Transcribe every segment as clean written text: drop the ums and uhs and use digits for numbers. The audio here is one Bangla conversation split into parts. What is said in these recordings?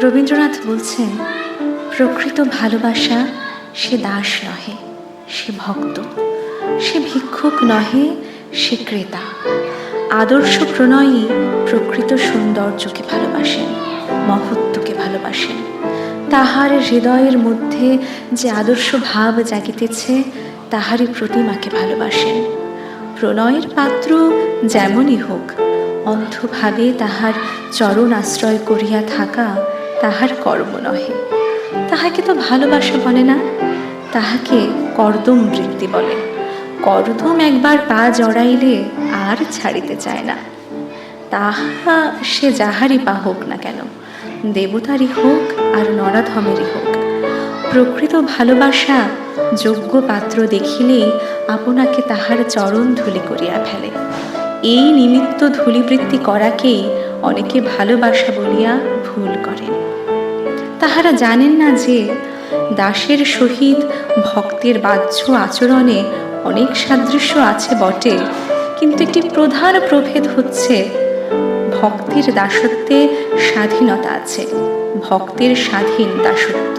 রবীন্দ্রনাথ বলছেন, প্রকৃত ভালোবাসা সে দাস নহে, সে ভক্ত, সে ভিক্ষুক নহে, সে ক্রেতা। আদর্শ প্রণয়ী প্রকৃত সৌন্দর্যকে ভালোবাসেন, মহত্বকে ভালোবাসেন। তাহার হৃদয়ের মধ্যে যে আদর্শ ভাব জাগিতেছে, তাহারই প্রতিমাকে ভালোবাসেন। প্রণয়ের পাত্র যেমনই হোক, অন্ধভাবে তাহার চরণ আশ্রয় করিয়া থাকা তাহার কর্ম নহে। তাহাকে তো ভালোবাসা বলে না, তাহাকে কর্দম বৃত্তি বলে। কর্দম একবার পা জড়াইলে আর ছাড়িতে চায় না। তাহা সে যাহারই পা হোক না কেন, দেবতারই হোক আর নরাধমেরই হোক। প্রকৃত ভালোবাসা যোগ্য পাত্র দেখিলেই আপনাকে তাহার চরণ ধূলি করিয়া ফেলে। এই নিমিত্ত ধূলিবৃত্তি করাকেই অনেকে ভালোবাসা বলিয়া ভুল করেন। তাহারা জানেন না যে দাসের সহিত ভক্তের বাহ্য আচরণে অনেক সাদৃশ্য আছে বটে, কিন্তু একটি প্রধান প্রভেদ হচ্ছে, ভক্তের দাসত্বে স্বাধীনতা আছে, ভক্তের স্বাধীন দাসত্ব।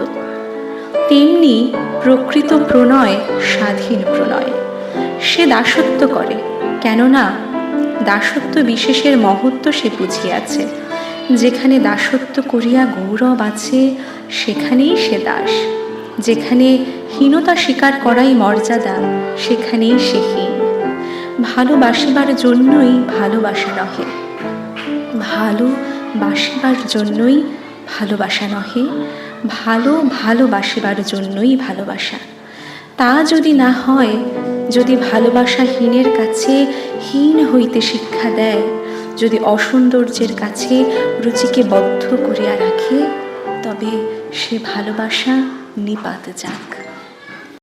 তেমনি প্রকৃত প্রণয় স্বাধীন প্রণয়। সে দাসত্ব করে, কেননা দাসত্ব বিশেষের মহত্ব সে বুঝিয়াছে। যেখানে দাসত্ব করিয়া গৌরব আছে, সেখানেই সে দাস। যেখানে হীনতা স্বীকার করাই মর্যাদা, সেখানেই সে হীন। ভালোবাসিবার জন্যই ভালোবাসা নহে, ভালোবাসিবার জন্যই ভালোবাসা নহে, ভালোবাসিবার জন্যই ভালোবাসা। তা যদি না হয়, যদি ভালোবাসা হীনের কাছে হীন হইতে শিক্ষা দেয়, যদি অসৌন্দর্যের কাছে রুচিকে বদ্ধ করিয়া রাখে, তবে সে ভালোবাসা নিপাত যাক।